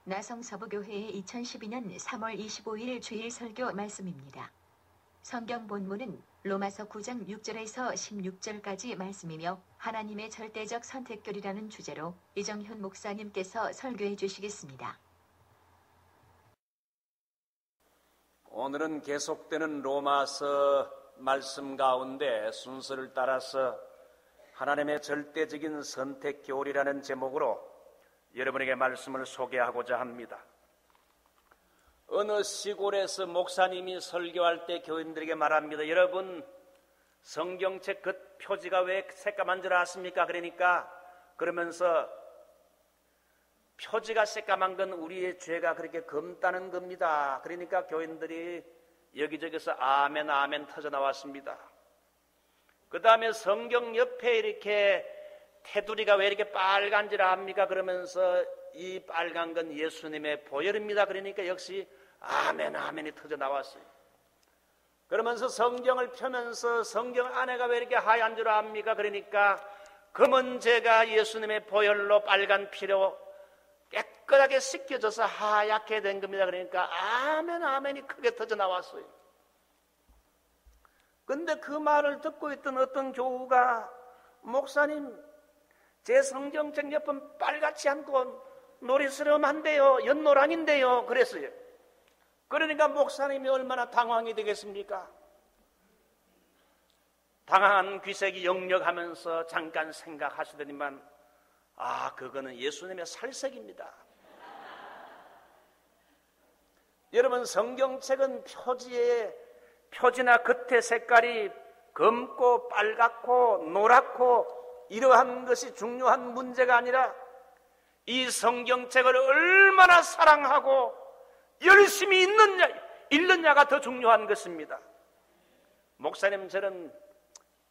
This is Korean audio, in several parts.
나성서부교회의 2012년 3월 25일 주일 설교 말씀입니다. 성경 본문은 로마서 9장 6절에서 16절까지 말씀이며 하나님의 절대적 선택결이라는 주제로 이정현 목사님께서 설교해 주시겠습니다. 오늘은 계속되는 로마서 말씀 가운데 순서를 따라서 하나님의 절대적인 선택교리라는 제목으로 여러분에게 말씀을 소개하고자 합니다. 어느 시골에서 목사님이 설교할 때 교인들에게 말합니다. 여러분, 성경책 그 표지가 왜 새까만 줄 아십니까? 그러면서 표지가 새까만 건 우리의 죄가 그렇게 검다는 겁니다. 그러니까 교인들이 여기저기서 아멘 아멘 터져 나왔습니다. 그 다음에 성경 옆에 이렇게 테두리가 왜 이렇게 빨간 줄 압니까? 그러면서 이 빨간 건 예수님의 보혈입니다. 그러니까 역시 아멘 아멘이 터져 나왔어요. 그러면서 성경을 펴면서 성경 안에가 왜 이렇게 하얀 줄 압니까? 그러니까 검은 죄가 예수님의 보혈로 빨간 피로 깨끗하게 씻겨져서 하얗게 된 겁니다. 그러니까 아멘 아멘이 크게 터져 나왔어요. 근데 그 말을 듣고 있던 어떤 교우가 목사님, 제 성경책 옆은 빨갛지 않고 노리스름한데요, 연노랑인데요 그랬어요. 그러니까 목사님이 얼마나 당황이 되겠습니까? 당황한 귀색이 역력하면서 잠깐 생각하시더니만 그거는 예수님의 살색입니다. 여러분, 성경책은 표지나 겉의 색깔이 검고 빨갛고 노랗고 이러한 것이 중요한 문제가 아니라 이 성경책을 얼마나 사랑하고 열심히 읽느냐가 더 중요한 것입니다. 목사님, 저는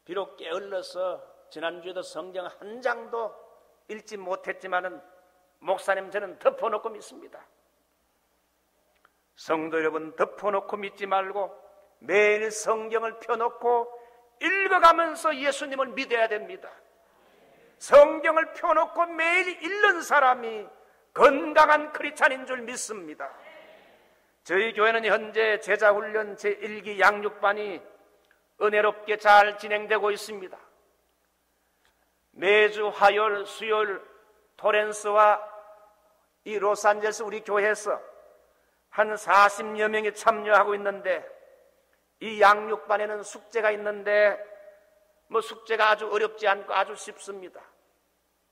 비록 게을러서 지난주에도 성경 한 장도 읽지 못했지만은 목사님, 저는 덮어놓고 믿습니다. 성도 여러분, 덮어놓고 믿지 말고 매일 성경을 펴놓고 읽어가면서 예수님을 믿어야 됩니다. 성경을 펴놓고 매일 읽는 사람이 건강한 크리스찬인 줄 믿습니다. 저희 교회는 현재 제자훈련 제1기 양육반이 은혜롭게 잘 진행되고 있습니다. 매주 화요일, 수요일 토렌스와 이 로스앤젤레스 우리 교회에서 한 40여 명이 참여하고 있는데 이 양육반에는 숙제가 있는데 숙제가 아주 어렵지 않고 아주 쉽습니다.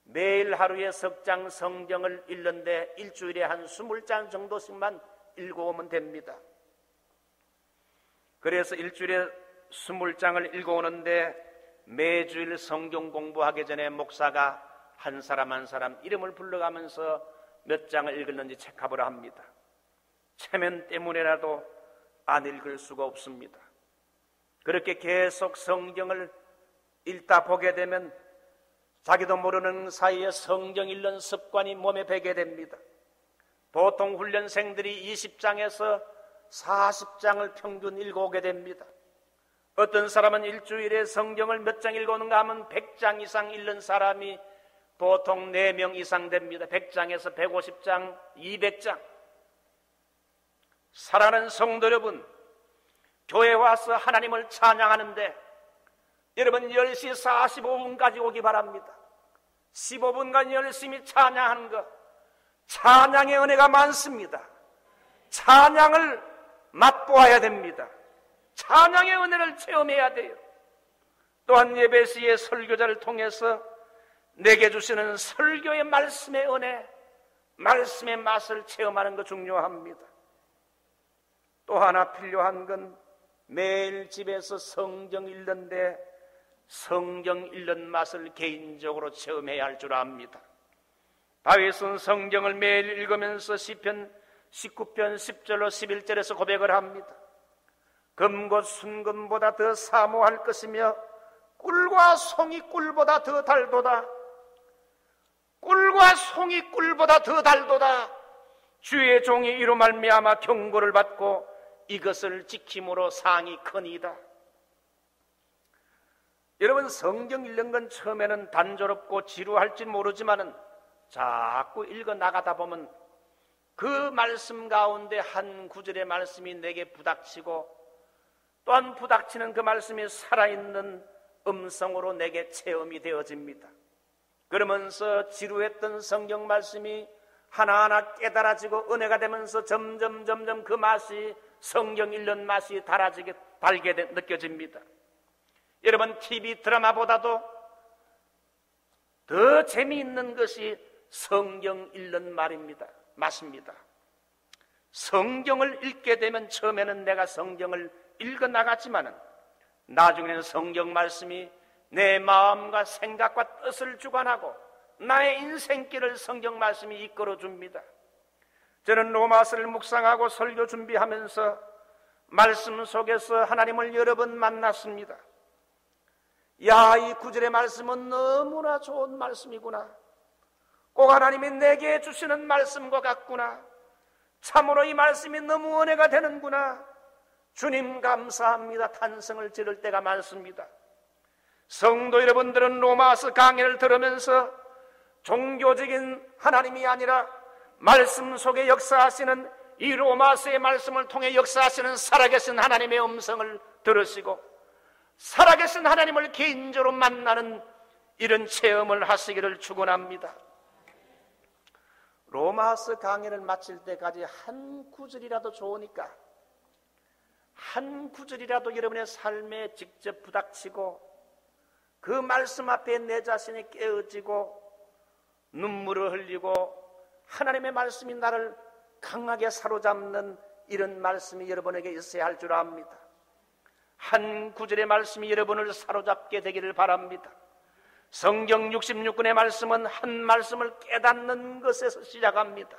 매일 하루에 석 장 성경을 읽는데 일주일에 한 20장 정도씩만 읽어오면 됩니다. 그래서 일주일에 20장을 읽어오는데 매주일 성경 공부하기 전에 목사가 한 사람 한 사람 이름을 불러가면서 몇 장을 읽었는지 체크를 합니다. 체면 때문에라도 안 읽을 수가 없습니다. 그렇게 계속 성경을 읽다 보게 되면 자기도 모르는 사이에 성경 읽는 습관이 몸에 배게 됩니다. 보통 훈련생들이 20장에서 40장을 평균 읽어오게 됩니다. 어떤 사람은 일주일에 성경을 몇 장 읽어오는가 하면 100장 이상 읽는 사람이 보통 4명 이상 됩니다. 100장에서 150장, 200장. 사랑하는 성도 여러분, 교회에 와서 하나님을 찬양하는데 여러분 10시 45분까지 오기 바랍니다. 15분간 열심히 찬양하는 것, 찬양의 은혜가 많습니다. 찬양을 맛보아야 됩니다. 찬양의 은혜를 체험해야 돼요. 또한 예배 시에 설교자를 통해서 내게 주시는 설교의 말씀의 은혜, 말씀의 맛을 체험하는 것 중요합니다. 또 하나 필요한 건 매일 집에서 성경 읽는데 성경 읽는 맛을 개인적으로 체험해야 할 줄 압니다. 다윗은 성경을 매일 읽으면서 시편 19편 10절로 11절에서 고백을 합니다. 금과 순금보다 더 사모할 것이며 꿀과 송이 꿀보다 더 달도다. 꿀과 송이 꿀보다 더 달도다. 주의 종이 이로 말미암아 경고를 받고 이것을 지킴으로 상이 크니이다. 여러분, 성경 읽는 건 처음에는 단조롭고 지루할지 모르지만은 자꾸 읽어 나가다 보면 그 말씀 가운데 한 구절의 말씀이 내게 부닥치고 또한 부닥치는 그 말씀이 살아있는 음성으로 내게 체험이 되어집니다. 그러면서 지루했던 성경 말씀이 하나하나 깨달아지고 은혜가 되면서 점점 그 맛이, 성경 읽는 맛이 달게 느껴집니다. 여러분, TV 드라마보다도 더 재미있는 것이 성경 읽는 말입니다. 맞습니다. 성경을 읽게 되면 처음에는 내가 성경을 읽어나갔지만은 나중에는 성경 말씀이 내 마음과 생각과 뜻을 주관하고 나의 인생길을 성경 말씀이 이끌어줍니다. 저는 로마서를 묵상하고 설교 준비하면서 말씀 속에서 하나님을 여러 번 만났습니다. 야, 이 구절의 말씀은 너무나 좋은 말씀이구나. 꼭 하나님이 내게 주시는 말씀과 같구나. 참으로 이 말씀이 너무 은혜가 되는구나. 주님 감사합니다. 탄성을 지를 때가 많습니다. 성도 여러분들은 로마서 강해를 들으면서 종교적인 하나님이 아니라 말씀 속에 역사하시는 이 로마서의 말씀을 통해 역사하시는 살아계신 하나님의 음성을 들으시고 살아계신 하나님을 개인적으로 만나는 이런 체험을 하시기를 축원합니다. 로마서 강해를 마칠 때까지 한 구절이라도 좋으니까 한 구절이라도 여러분의 삶에 직접 부닥치고 그 말씀 앞에 내 자신이 깨어지고 눈물을 흘리고 하나님의 말씀이 나를 강하게 사로잡는 이런 말씀이 여러분에게 있어야 할 줄 압니다. 한 구절의 말씀이 여러분을 사로잡게 되기를 바랍니다. 성경 66권의 말씀은 한 말씀을 깨닫는 것에서 시작합니다.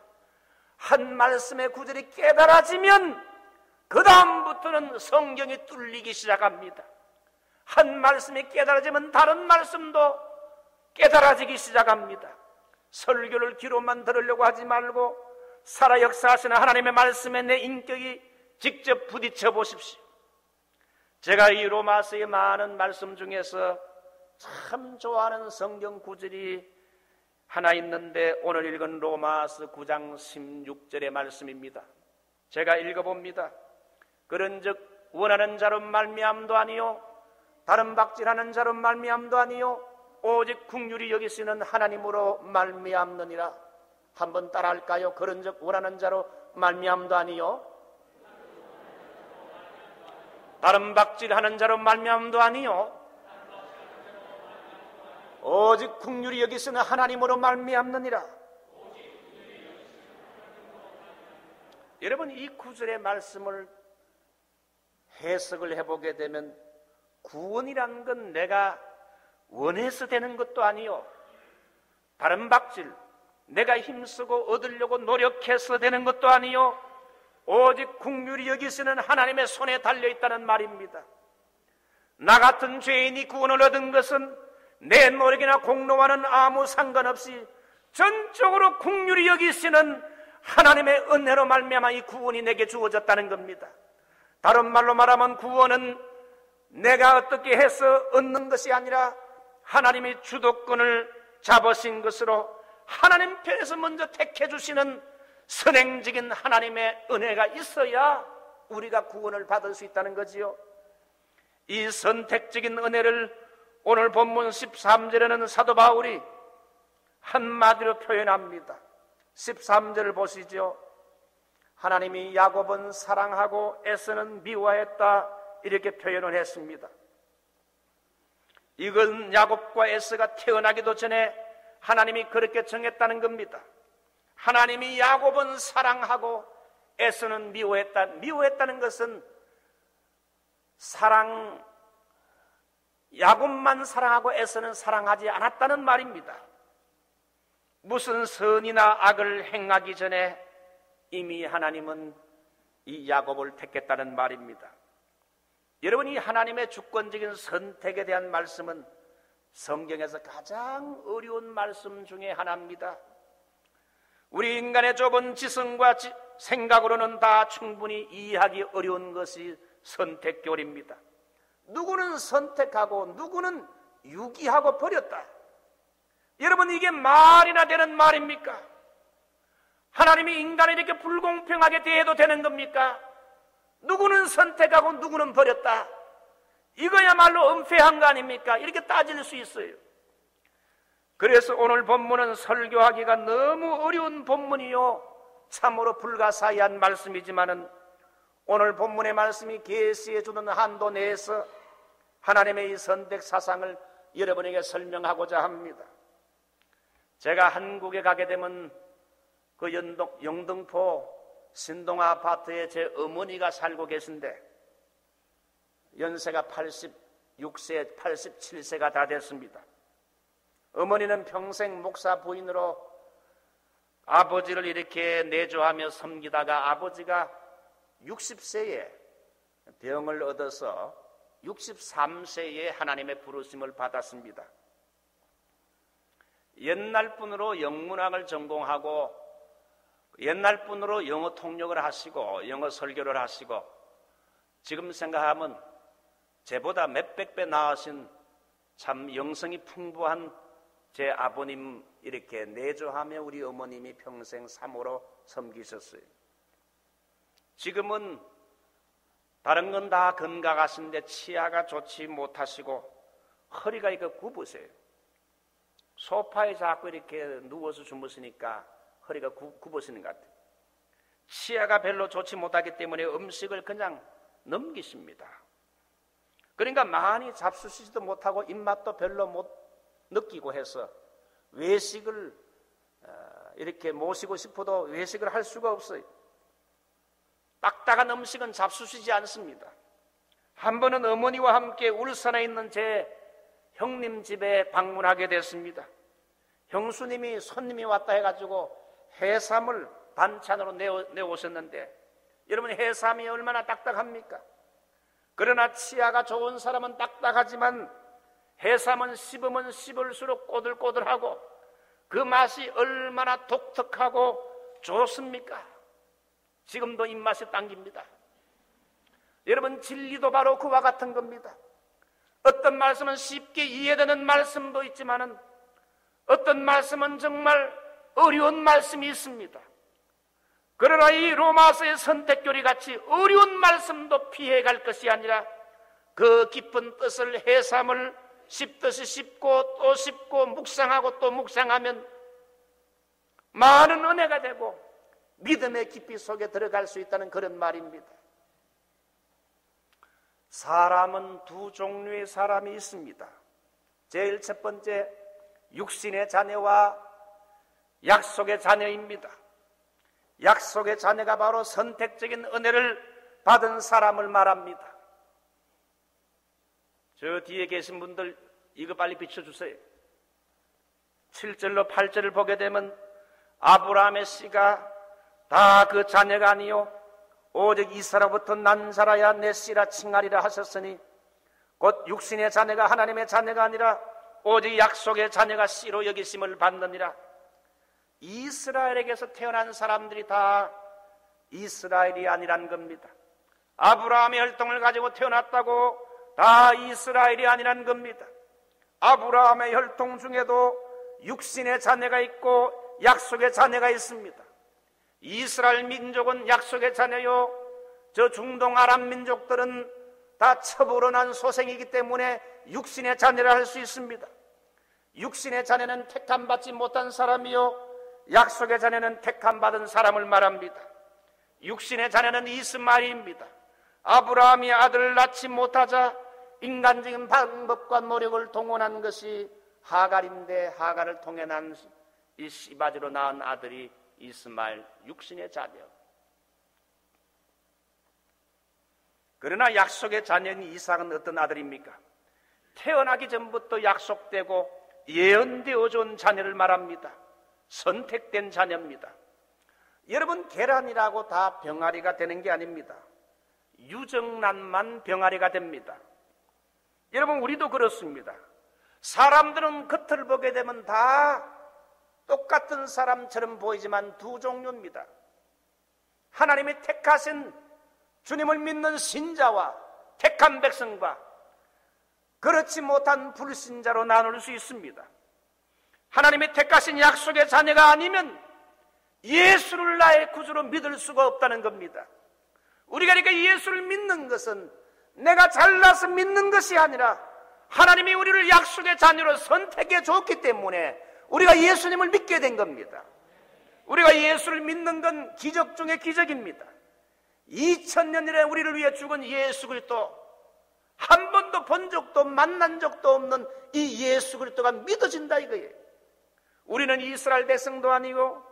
한 말씀의 구절이 깨달아지면 그 다음부터는 성경이 뚫리기 시작합니다. 한 말씀이 깨달아지면 다른 말씀도 깨달아지기 시작합니다. 설교를 귀로만 들으려고 하지 말고 살아 역사하시는 하나님의 말씀에 내 인격이 직접 부딪혀 보십시오. 제가 이 로마서의 많은 말씀 중에서 참 좋아하는 성경 구절이 하나 있는데 오늘 읽은 로마서 9장 16절의 말씀입니다. 제가 읽어봅니다. 그런즉 원하는 자로 말미암도 아니요 다른 박질하는 자로 말미암도 아니요 오직 긍휼히 여기시는 하나님으로 말미암느니라. 한번 따라할까요? 그런즉 원하는 자로 말미암도 아니요 다른 박질하는 자로 말미암도 아니요 오직 긍휼히 여기시는 하나님으로 말미암느니라. 여러분, 이 구절의 말씀을 해석을 해보게 되면 구원이라는 건 내가 원해서 되는 것도 아니요 다른 박질 내가 힘쓰고 얻으려고 노력해서 되는 것도 아니요 오직 긍휼히 여기시는 하나님의 손에 달려있다는 말입니다. 나 같은 죄인이 구원을 얻은 것은 내 노력이나 공로와는 아무 상관없이 전적으로 긍휼히 여기시는 하나님의 은혜로 말미암아 이 구원이 내게 주어졌다는 겁니다. 다른 말로 말하면 구원은 내가 어떻게 해서 얻는 것이 아니라 하나님이 주도권을 잡으신 것으로 하나님 편에서 먼저 택해 주시는 선행적인 하나님의 은혜가 있어야 우리가 구원을 받을 수 있다는 거지요. 이 선택적인 은혜를 오늘 본문 13절에는 사도 바울이 한마디로 표현합니다. 13절을 보시죠. 하나님이 야곱은 사랑하고 에서는 미워했다 이렇게 표현을 했습니다. 이건 야곱과 에서가 태어나기도 전에 하나님이 그렇게 정했다는 겁니다. 하나님이 야곱은 사랑하고 에서는 미워했다. 미워했다는 것은 야곱만 사랑하고 에서는 사랑하지 않았다는 말입니다. 무슨 선이나 악을 행하기 전에 이미 하나님은 이 야곱을 택했다는 말입니다. 여러분, 이 하나님의 주권적인 선택에 대한 말씀은 성경에서 가장 어려운 말씀 중에 하나입니다. 우리 인간의 좁은 지성과 생각으로는 다 충분히 이해하기 어려운 것이 선택교리입니다. 누구는 선택하고 누구는 유기하고 버렸다. 여러분, 이게 말이나 되는 말입니까? 하나님이 인간을 이렇게 불공평하게 대해도 되는 겁니까? 누구는 선택하고 누구는 버렸다. 이거야말로 은폐한 거 아닙니까? 이렇게 따질 수 있어요. 그래서 오늘 본문은 설교하기가 너무 어려운 본문이요, 참으로 불가사의한 말씀이지만은 오늘 본문의 말씀이 계시해 주는 한도 내에서 하나님의 이 선택 사상을 여러분에게 설명하고자 합니다. 제가 한국에 가게 되면 그 영등포 신동 아파트에 제 어머니가 살고 계신데 연세가 86세, 87세가 다 됐습니다. 어머니는 평생 목사 부인으로 아버지를 이렇게 내조하며 섬기다가 아버지가 60세에 병을 얻어서 63세에 하나님의 부르심을 받았습니다. 옛날 분으로 영문학을 전공하고 옛날 분으로 영어 통역을 하시고 영어 설교를 하시고 지금 생각하면 제보다 몇백 배 나으신 참 영성이 풍부한 제 아버님 이렇게 내조하며 우리 어머님이 평생 사모로 섬기셨어요. 지금은 다른 건 다 건강하신데 치아가 좋지 못하시고 허리가 이거 굽으세요. 소파에 자꾸 이렇게 누워서 주무시니까 허리가 굽으시는 것 같아요. 치아가 별로 좋지 못하기 때문에 음식을 그냥 넘기십니다. 그러니까 많이 잡수시지도 못하고 입맛도 별로 못 느끼고 해서 외식을 이렇게 모시고 싶어도 외식을 할 수가 없어요. 딱딱한 음식은 잡수시지 않습니다. 한 번은 어머니와 함께 울산에 있는 제 형님 집에 방문하게 됐습니다. 형수님이 손님이 왔다 해가지고 해삼을 반찬으로 내오셨는데 여러분 해삼이 얼마나 딱딱합니까? 그러나 치아가 좋은 사람은 딱딱하지만 해삼은 씹으면 씹을수록 꼬들꼬들하고 그 맛이 얼마나 독특하고 좋습니까? 지금도 입맛이 당깁니다. 여러분 진리도 바로 그와 같은 겁니다. 어떤 말씀은 쉽게 이해되는 말씀도 있지만은 어떤 말씀은 정말 어려운 말씀이 있습니다. 그러나 이 로마서의 선택교리 같이 어려운 말씀도 피해갈 것이 아니라 그 깊은 뜻을 해삼을 씹듯이 씹고 또 씹고 묵상하고 또 묵상하면 많은 은혜가 되고 믿음의 깊이 속에 들어갈 수 있다는 그런 말입니다. 사람은 두 종류의 사람이 있습니다. 제일 첫 번째 육신의 자녀와 약속의 자녀입니다. 약속의 자녀가 바로 선택적인 은혜를 받은 사람을 말합니다. 저 뒤에 계신 분들 이거 빨리 비춰주세요. 7절로 8절을 보게 되면 아브라함의 씨가 다 그 자녀가 아니요 오직 이사로부터 난 자라야 내 씨라 칭하리라 하셨으니 곧 육신의 자녀가 하나님의 자녀가 아니라 오직 약속의 자녀가 씨로 여기심을 받느니라. 이스라엘에게서 태어난 사람들이 다 이스라엘이 아니란 겁니다. 아브라함의 혈통을 가지고 태어났다고 다 이스라엘이 아니란 겁니다. 아브라함의 혈통 중에도 육신의 자녀가 있고 약속의 자녀가 있습니다. 이스라엘 민족은 약속의 자녀요, 저 중동 아랍 민족들은 다 첩으로 난 소생이기 때문에 육신의 자녀라 할 수 있습니다. 육신의 자녀는 택함받지 못한 사람이요 약속의 자녀는 택함받은 사람을 말합니다. 육신의 자녀는 이스마엘입니다. 아브라함이 아들을 낳지 못하자 인간적인 방법과 노력을 동원한 것이 하갈인데 하갈을 통해 난 이 시바지로 낳은 아들이 이스마엘 육신의 자녀. 그러나 약속의 자녀인 이삭은 어떤 아들입니까? 태어나기 전부터 약속되고 예언되어져 온 자녀를 말합니다. 선택된 자녀입니다. 여러분 계란이라고 다 병아리가 되는 게 아닙니다. 유정란만 병아리가 됩니다. 여러분 우리도 그렇습니다. 사람들은 겉을 보게 되면 다 똑같은 사람처럼 보이지만 두 종류입니다. 하나님이 택하신 주님을 믿는 신자와 택한 백성과 그렇지 못한 불신자로 나눌 수 있습니다. 하나님이 택하신 약속의 자녀가 아니면 예수를 나의 구주로 믿을 수가 없다는 겁니다. 우리가 그러니까 예수를 믿는 것은 내가 잘나서 믿는 것이 아니라 하나님이 우리를 약속의 자녀로 선택해 줬기 때문에 우리가 예수님을 믿게 된 겁니다. 우리가 예수를 믿는 건 기적 중에 기적입니다. 2000년 전에 우리를 위해 죽은 예수 그리스도, 한 번도 본 적도 만난 적도 없는 이 예수 그리스도가 믿어진다 이거예요. 우리는 이스라엘 백성도 아니고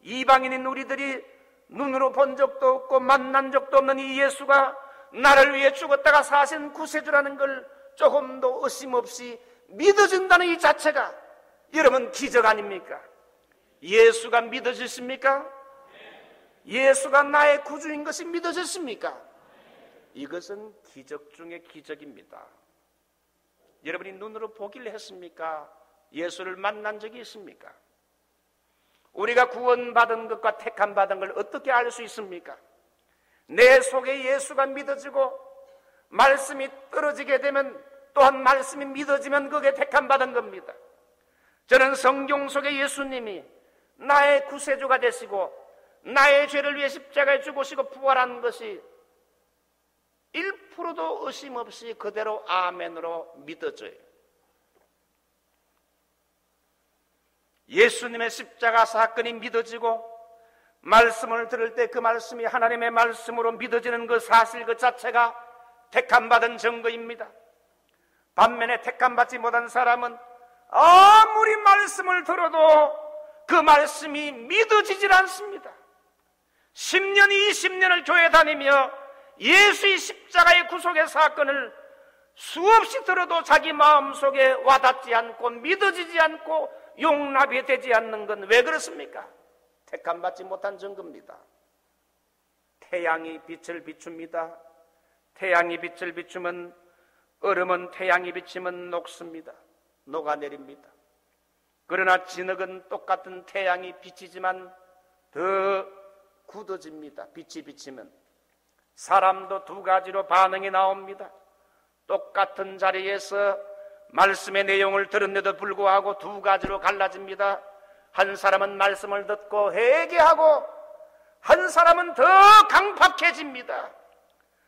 이방인인 우리들이 눈으로 본 적도 없고 만난 적도 없는 이 예수가 나를 위해 죽었다가 사신 구세주라는 걸 조금도 의심 없이 믿어진다는 이 자체가 여러분 기적 아닙니까? 예수가 믿어지십니까? 예수가 나의 구주인 것이 믿어졌습니까? 이것은 기적 중에 기적입니다. 여러분이 눈으로 보기를 했습니까? 예수를 만난 적이 있습니까? 우리가 구원받은 것과 택함받은 걸 어떻게 알 수 있습니까? 내 속에 예수가 믿어지고 말씀이 떨어지게 되면 또한 말씀이 믿어지면 그게 택함받은 겁니다. 저는 성경 속에 예수님이 나의 구세주가 되시고 나의 죄를 위해 십자가에 죽으시고 부활한 것이 1%도 의심 없이 그대로 아멘으로 믿어져요. 예수님의 십자가 사건이 믿어지고 말씀을 들을 때 그 말씀이 하나님의 말씀으로 믿어지는 그 사실 그 자체가 택함받은 증거입니다. 반면에 택함받지 못한 사람은 아무리 말씀을 들어도 그 말씀이 믿어지질 않습니다. 10년, 20년을 교회 다니며 예수의 십자가의 구속의 사건을 수없이 들어도 자기 마음속에 와닿지 않고 믿어지지 않고 용납이 되지 않는 건 왜 그렇습니까? 택함받지 못한 증거입니다. 태양이 빛을 비춥니다. 태양이 빛을 비추면 얼음은 태양이 비치면 녹습니다. 녹아내립니다. 그러나 진흙은 똑같은 태양이 비치지만 더 굳어집니다. 빛이 비치면. 사람도 두 가지로 반응이 나옵니다. 똑같은 자리에서 말씀의 내용을 들은데도 불구하고 두 가지로 갈라집니다. 한 사람은 말씀을 듣고 회개하고 한 사람은 더 강팍해집니다.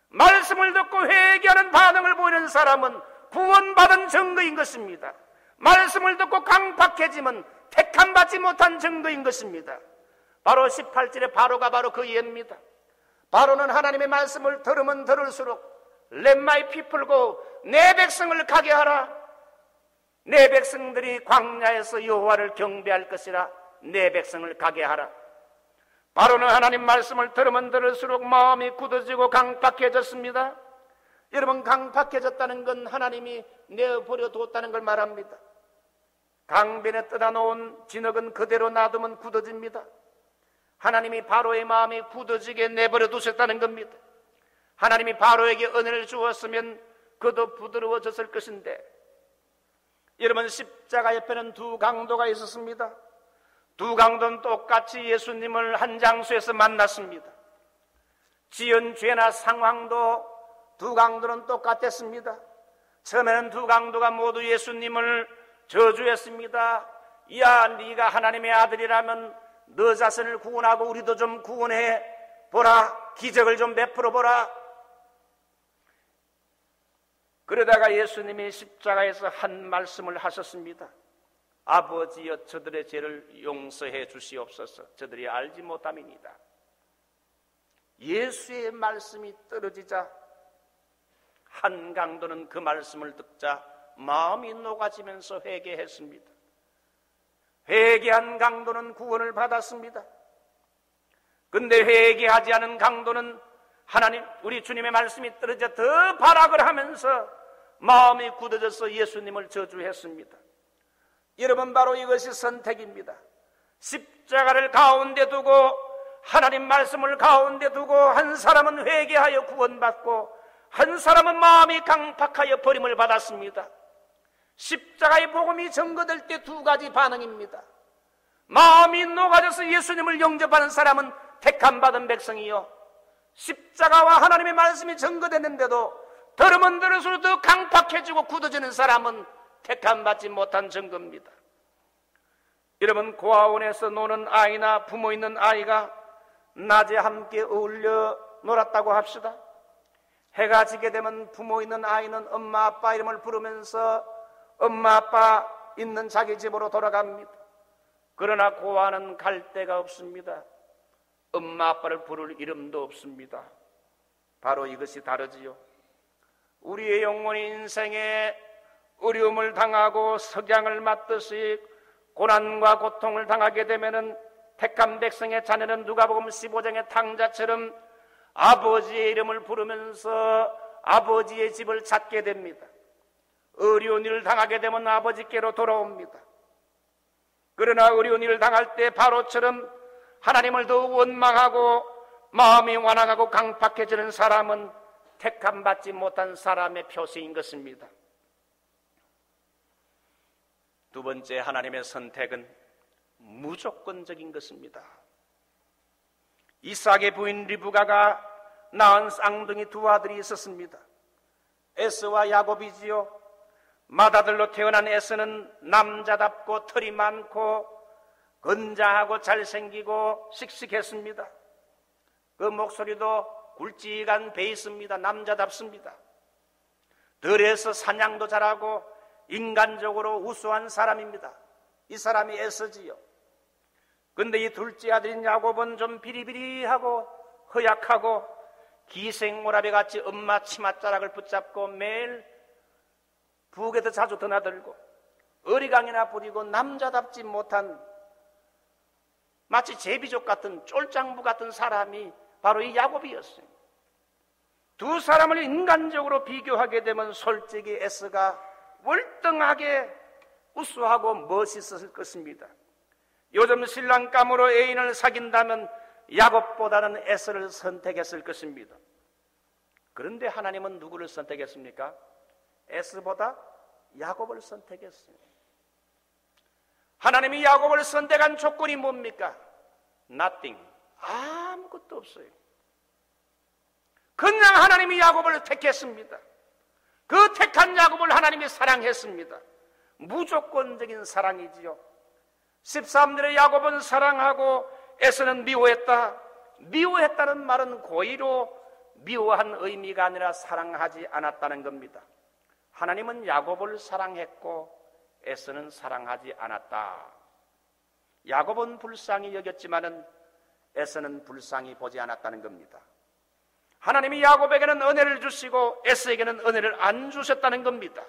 말씀을 듣고 회개하는 반응을 보이는 사람은 구원받은 증거인 것입니다. 말씀을 듣고 강팍해지면 택함받지 못한 증거인 것입니다. 바로 18절에 바로가 바로 그 예입니다. 바로는 하나님의 말씀을 들으면 들을수록 Let my people go, 내 백성을 가게 하라. 내 백성들이 광야에서 여호와를 경배할 것이라. 내 백성을 가게 하라. 바로는 하나님 말씀을 들으면 들을수록 마음이 굳어지고 강팍해졌습니다. 여러분, 강팍해졌다는 건 하나님이 내버려 두었다는 걸 말합니다. 강변에 떠다놓은 진흙은 그대로 놔두면 굳어집니다. 하나님이 바로의 마음이 굳어지게 내버려 두셨다는 겁니다. 하나님이 바로에게 은혜를 주었으면 그도 부드러워졌을 것인데, 여러분, 십자가 옆에는 두 강도가 있었습니다. 두 강도는 똑같이 예수님을 한 장소에서 만났습니다. 지은 죄나 상황도 두 강도는 똑같았습니다. 처음에는 두 강도가 모두 예수님을 저주했습니다. 야, 네가 하나님의 아들이라면 너 자신을 구원하고 우리도 좀 구원해 보라. 기적을 좀 베풀어 보라. 그러다가 예수님이 십자가에서 한 말씀을 하셨습니다. 아버지여, 저들의 죄를 용서해 주시옵소서. 저들이 알지 못함이니이다. 예수의 말씀이 떨어지자 한 강도는 그 말씀을 듣자 마음이 녹아지면서 회개했습니다. 회개한 강도는 구원을 받았습니다. 근데 회개하지 않은 강도는 하나님, 우리 주님의 말씀이 떨어져 더 발악을 하면서 마음이 굳어져서 예수님을 저주했습니다. 여러분, 바로 이것이 선택입니다. 십자가를 가운데 두고 하나님 말씀을 가운데 두고 한 사람은 회개하여 구원받고 한 사람은 마음이 강팍하여 버림을 받았습니다. 십자가의 복음이 전거될 때 두 가지 반응입니다. 마음이 녹아져서 예수님을 영접하는 사람은 택함받은 백성이요, 십자가와 하나님의 말씀이 전거됐는데도 들으면 들을수록 더 강팍해지고 굳어지는 사람은 택함받지 못한 증거입니다. 여러분, 고아원에서 노는 아이나 부모 있는 아이가 낮에 함께 어울려 놀았다고 합시다. 해가 지게 되면 부모 있는 아이는 엄마 아빠 이름을 부르면서 엄마 아빠 있는 자기 집으로 돌아갑니다. 그러나 고아는 갈 데가 없습니다. 엄마 아빠를 부를 이름도 없습니다. 바로 이것이 다르지요. 우리의 영혼이 인생에 어려움을 당하고 석양을 맞듯이 고난과 고통을 당하게 되면은 택한 백성의 자녀는 누가복음 15장의 탕자처럼 아버지의 이름을 부르면서 아버지의 집을 찾게 됩니다. 어려운 일을 당하게 되면 아버지께로 돌아옵니다. 그러나 어려운 일을 당할 때 바로처럼 하나님을 더욱 원망하고 마음이 완악하고 강팍해지는 사람은 택함 받지 못한 사람의 표시인 것입니다. 두 번째, 하나님의 선택은 무조건적인 것입니다. 이삭의 부인 리브가가 낳은 쌍둥이 두 아들이 있었습니다. 에서와 야곱이지요. 맏아들로 태어난 에서는 남자답고 털이 많고 건장하고 잘생기고 씩씩했습니다. 그 목소리도 굵직한 베이스입니다. 남자답습니다. 들에서 사냥도 잘하고 인간적으로 우수한 사람입니다. 이 사람이 에서지요. 근데 이 둘째 아들인 야곱은 좀 비리비리하고 허약하고 기생오라비같이 엄마 치맛자락을 붙잡고 매일 부엌에서 자주 드나들고 어리광이나 부리고 남자답지 못한 마치 제비족 같은 쫄장부 같은 사람이 바로 이 야곱이었어요. 두 사람을 인간적으로 비교하게 되면 솔직히 에서가 월등하게 우수하고 멋있었을 것입니다. 요즘 신랑감으로 애인을 사귄다면 야곱보다는 에서를 선택했을 것입니다. 그런데 하나님은 누구를 선택했습니까? 에서보다 야곱을 선택했어요. 하나님이 야곱을 선택한 조건이 뭡니까? Nothing. 아무것도 없어요. 그냥 하나님이 야곱을 택했습니다. 그 택한 야곱을 하나님이 사랑했습니다. 무조건적인 사랑이지요. 13절에 야곱은 사랑하고 에서는 미워했다. 미워했다는 말은 고의로 미워한 의미가 아니라 사랑하지 않았다는 겁니다. 하나님은 야곱을 사랑했고 에서는 사랑하지 않았다. 야곱은 불쌍히 여겼지만은 에서는 불쌍히 보지 않았다는 겁니다. 하나님이 야곱에게는 은혜를 주시고 에서에게는 은혜를 안 주셨다는 겁니다.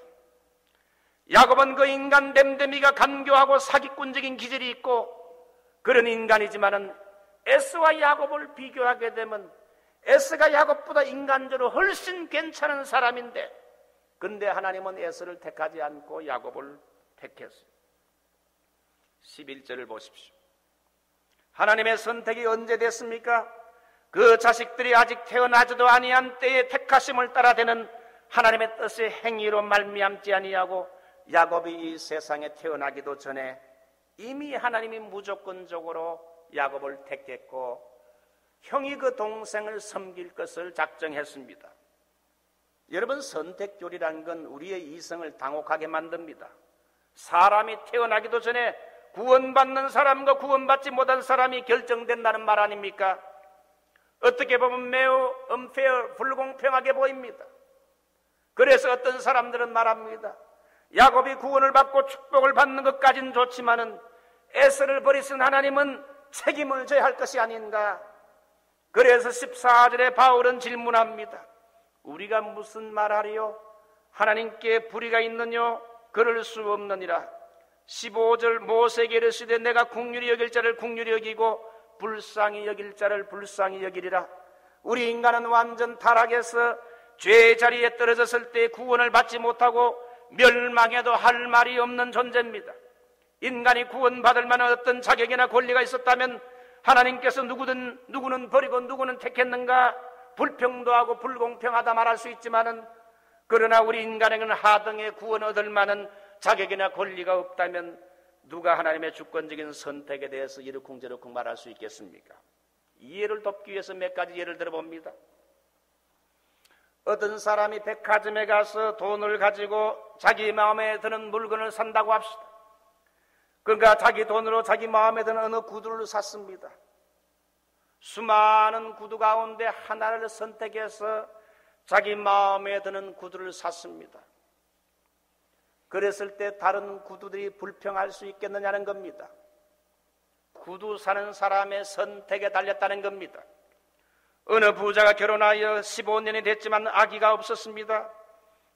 야곱은 그 인간 댐댐이가 간교하고 사기꾼적인 기질이 있고 그런 인간이지만은 에서와 야곱을 비교하게 되면 에서가 야곱보다 인간적으로 훨씬 괜찮은 사람인데 근데 하나님은 에서를 택하지 않고 야곱을 택했어요. 11절을 보십시오. 하나님의 선택이 언제 됐습니까? 그 자식들이 아직 태어나지도 아니한 때에 택하심을 따라되는 하나님의 뜻의 행위로 말미암지 아니하고 야곱이 이 세상에 태어나기도 전에 이미 하나님이 무조건적으로 야곱을 택했고 형이 그 동생을 섬길 것을 작정했습니다. 여러분, 선택교리란 건 우리의 이성을 당혹하게 만듭니다. 사람이 태어나기도 전에 구원받는 사람과 구원받지 못한 사람이 결정된다는 말 아닙니까? 어떻게 보면 매우 unfair, 불공평하게 보입니다. 그래서 어떤 사람들은 말합니다. 야곱이 구원을 받고 축복을 받는 것까지는 좋지만은 에서를 버리신 하나님은 책임을 져야 할 것이 아닌가. 그래서 14절에 바울은 질문합니다. 우리가 무슨 말하리요? 하나님께 불의가 있느뇨? 그럴 수 없느니라. 15절 모세에게 이르시되 내가 긍휼히 여길 자를 긍휼히 여기고 불쌍히 여길 자를 불쌍히 여기리라. 우리 인간은 완전 타락해서 죄의 자리에 떨어졌을 때 구원을 받지 못하고 멸망해도 할 말이 없는 존재입니다. 인간이 구원받을 만한 어떤 자격이나 권리가 있었다면 하나님께서 누구는 버리고 누구는 택했는가 불평도하고 불공평하다 말할 수 있지만은 그러나 우리 인간에게는 하등의 구원 얻을 만한 자격이나 권리가 없다면 누가 하나님의 주권적인 선택에 대해서 이러쿵저러쿵 말할 수 있겠습니까? 이해를 돕기 위해서 몇 가지 예를 들어봅니다. 어떤 사람이 백화점에 가서 돈을 가지고 자기 마음에 드는 물건을 산다고 합시다. 그러니까 자기 돈으로 자기 마음에 드는 어느 구두를 샀습니다. 수많은 구두 가운데 하나를 선택해서 자기 마음에 드는 구두를 샀습니다. 그랬을 때 다른 구두들이 불평할 수 있겠느냐는 겁니다. 구두 사는 사람의 선택에 달렸다는 겁니다. 어느 부자가 결혼하여 15년이 됐지만 아기가 없었습니다.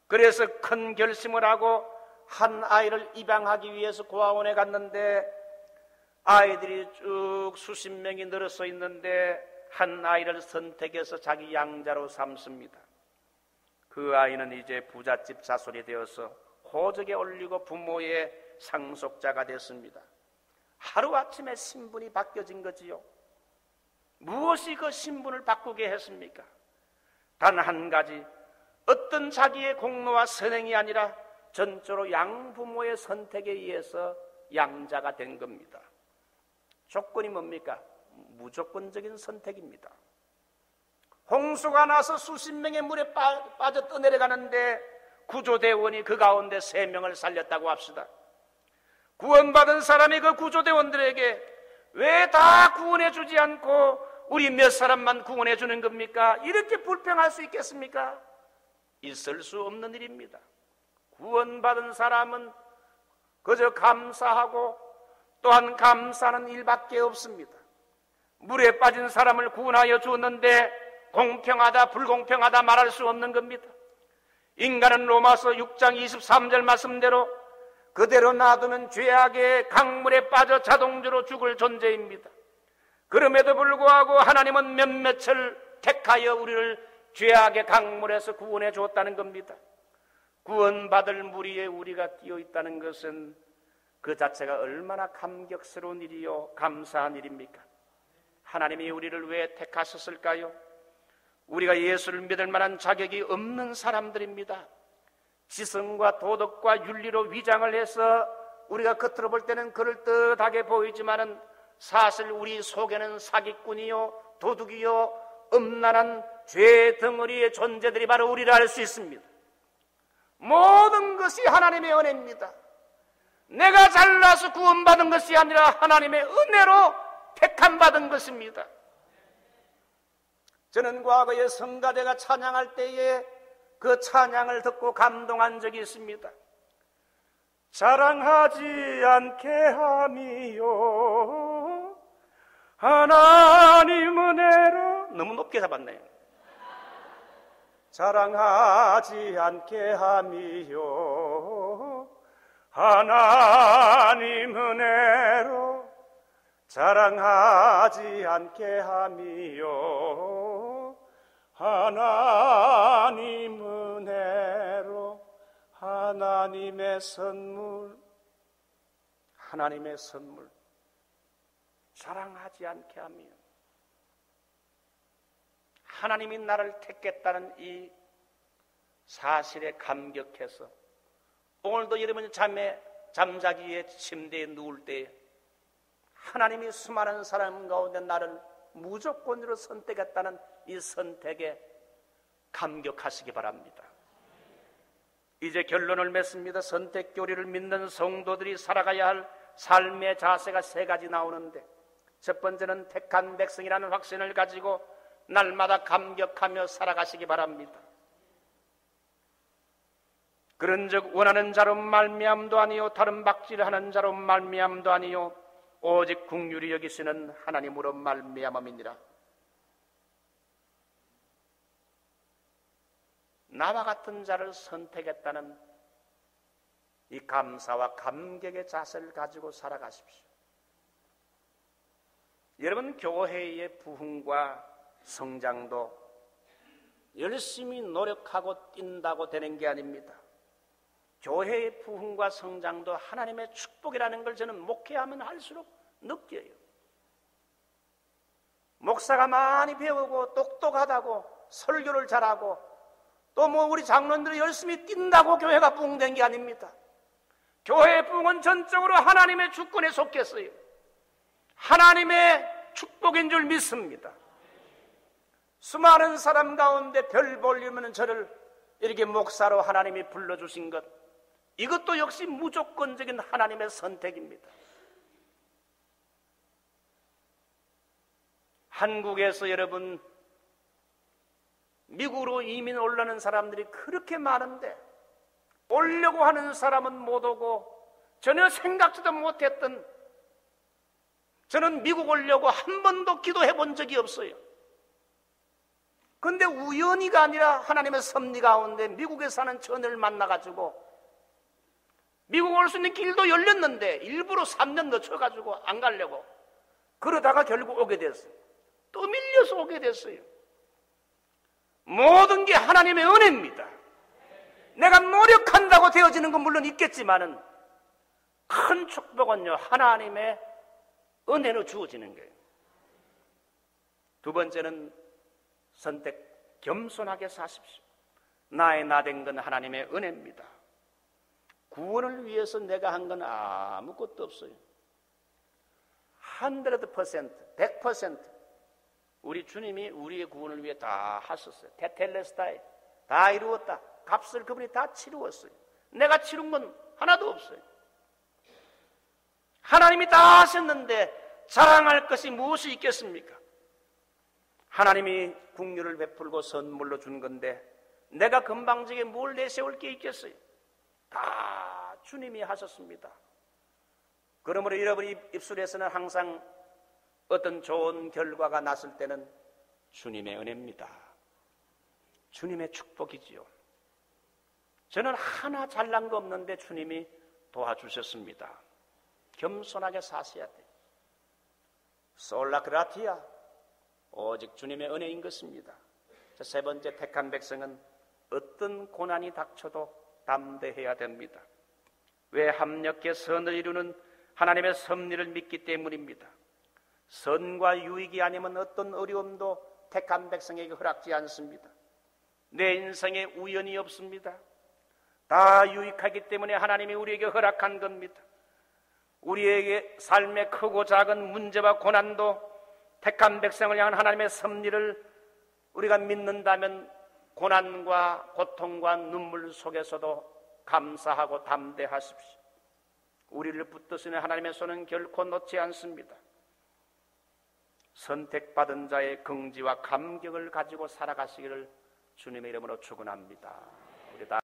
그래서 큰 결심을 하고 한 아이를 입양하기 위해서 고아원에 갔는데 아이들이 쭉 수십 명이 늘어서 있는데 한 아이를 선택해서 자기 양자로 삼습니다. 그 아이는 이제 부잣집 자손이 되어서 호적에 올리고 부모의 상속자가 됐습니다. 하루아침에 신분이 바뀌어진 거지요. 무엇이 그 신분을 바꾸게 했습니까? 단 한 가지, 어떤 자기의 공로와 선행이 아니라 전적으로 양부모의 선택에 의해서 양자가 된 겁니다. 조건이 뭡니까? 무조건적인 선택입니다. 홍수가 나서 수십 명의 물에 빠져 떠내려가는데 구조대원이 그 가운데 3명을 살렸다고 합시다. 구원받은 사람이 그 구조대원들에게 왜 다 구원해 주지 않고 우리 몇 사람만 구원해 주는 겁니까? 이렇게 불평할 수 있겠습니까? 있을 수 없는 일입니다. 구원받은 사람은 그저 감사하고 또한 감사하는 일밖에 없습니다. 물에 빠진 사람을 구원하여 주었는데 공평하다 불공평하다 말할 수 없는 겁니다. 인간은 로마서 6장 23절 말씀대로 그대로 놔두면 죄악의 강물에 빠져 자동적으로 죽을 존재입니다. 그럼에도 불구하고 하나님은 몇몇을 택하여 우리를 죄악의 강물에서 구원해 주었다는 겁니다. 구원받을 물 위에 우리가 끼어 있다는 것은 그 자체가 얼마나 감격스러운 일이요 감사한 일입니까? 하나님이 우리를 왜 택하셨을까요? 우리가 예수를 믿을 만한 자격이 없는 사람들입니다. 지성과 도덕과 윤리로 위장을 해서 우리가 겉으로 볼 때는 그럴듯하게 보이지만은 사실 우리 속에는 사기꾼이요 도둑이요 음란한 죄 덩어리의 존재들이 바로 우리를 알 수 있습니다. 모든 것이 하나님의 은혜입니다. 내가 잘나서 구원받은 것이 아니라 하나님의 은혜로 택함받은 것입니다. 저는 과거에 성가대가 찬양할 때에 그 찬양을 듣고 감동한 적이 있습니다. 자랑하지 않게 함이요 하나님 은혜로 너무 높게 잡았네요. 자랑하지 않게 함이요 하나님 은혜로 자랑하지 않게 함이요 하나님 은혜로 하나님의 선물 자랑하지 않게 하며 하나님이 나를 택했다는 이 사실에 감격해서 오늘도 여러분이 잠자기에 침대에 누울 때 하나님이 수많은 사람 가운데 나를 무조건으로 선택했다는 이 선택에 감격하시기 바랍니다. 이제 결론을 맺습니다. 선택교리를 믿는 성도들이 살아가야 할 삶의 자세가 3가지 나오는데 첫 번째는 택한 백성이라는 확신을 가지고 날마다 감격하며 살아가시기 바랍니다. 그런즉 원하는 자로 말미암도 아니요 다른 박질하는 자로 말미암도 아니요 오직 긍휼히 여기시는 하나님으로 말미암음이니라. 나와 같은 자를 선택했다는 이 감사와 감격의 자세를 가지고 살아가십시오. 여러분, 교회의 부흥과 성장도 열심히 노력하고 뛴다고 되는 게 아닙니다. 교회의 부흥과 성장도 하나님의 축복이라는 걸 저는 목회하면 할수록 느껴요. 목사가 많이 배우고 똑똑하다고 설교를 잘하고 또 우리 장로님들이 열심히 뛴다고 교회가 부흥된 게 아닙니다. 교회의 부흥은 전적으로 하나님의 주권에 속했어요. 하나님의 축복인 줄 믿습니다. 수많은 사람 가운데 별 보려면 저를 이렇게 목사로 하나님이 불러주신 것, 이것도 역시 무조건적인 하나님의 선택입니다. 한국에서 여러분 미국으로 이민 오려는 사람들이 그렇게 많은데 오려고 하는 사람은 못 오고 전혀 생각지도 못했던, 저는 미국 오려고 한 번도 기도해 본 적이 없어요. 그런데 우연히가 아니라 하나님의 섭리 가운데 미국에 사는 처녀를 만나가지고 미국 올 수 있는 길도 열렸는데 일부러 3년 늦춰가지고 안 가려고 그러다가 결국 오게 됐어요. 또 밀려서 오게 됐어요. 모든 게 하나님의 은혜입니다. 내가 노력한다고 되어지는 건 물론 있겠지만은 큰 축복은요 하나님의 은혜로 주어지는 거예요. 두 번째는 선택, 겸손하게 사십시오. 나의 나된 건 하나님의 은혜입니다. 구원을 위해서 내가 한 건 아무것도 없어요. 100%, 100% 우리 주님이 우리의 구원을 위해 다 하셨어요. 테텔레스타이 다 이루었다. 값을 그분이 다 치루었어요. 내가 치룬 건 하나도 없어요. 하나님이 다 하셨는데 자랑할 것이 무엇이 있겠습니까? 하나님이 국류를 베풀고 선물로 준 건데 내가 금방지게 뭘 내세울 게 있겠어요? 다 주님이 하셨습니다. 그러므로 여러분 입술에서는 항상 어떤 좋은 결과가 났을 때는 주님의 은혜입니다. 주님의 축복이지요. 저는 하나 잘난 거 없는데 주님이 도와주셨습니다. 겸손하게 사셔야 돼요. 솔라 그라티아, 오직 주님의 은혜인 것입니다. 세 번째, 택한 백성은 어떤 고난이 닥쳐도 담대해야 됩니다. 왜? 합력해 선을 이루는 하나님의 섭리를 믿기 때문입니다. 선과 유익이 아니면 어떤 어려움도 택한 백성에게 허락지 않습니다. 내 인생에 우연이 없습니다. 다 유익하기 때문에 하나님이 우리에게 허락한 겁니다. 우리에게 삶의 크고 작은 문제와 고난도 택한 백성을 향한 하나님의 섭리를 우리가 믿는다면 고난과 고통과 눈물 속에서도 감사하고 담대하십시오. 우리를 붙드시는 하나님의 손은 결코 놓지 않습니다. 선택받은 자의 긍지와 감격을 가지고 살아가시기를 주님의 이름으로 축원합니다.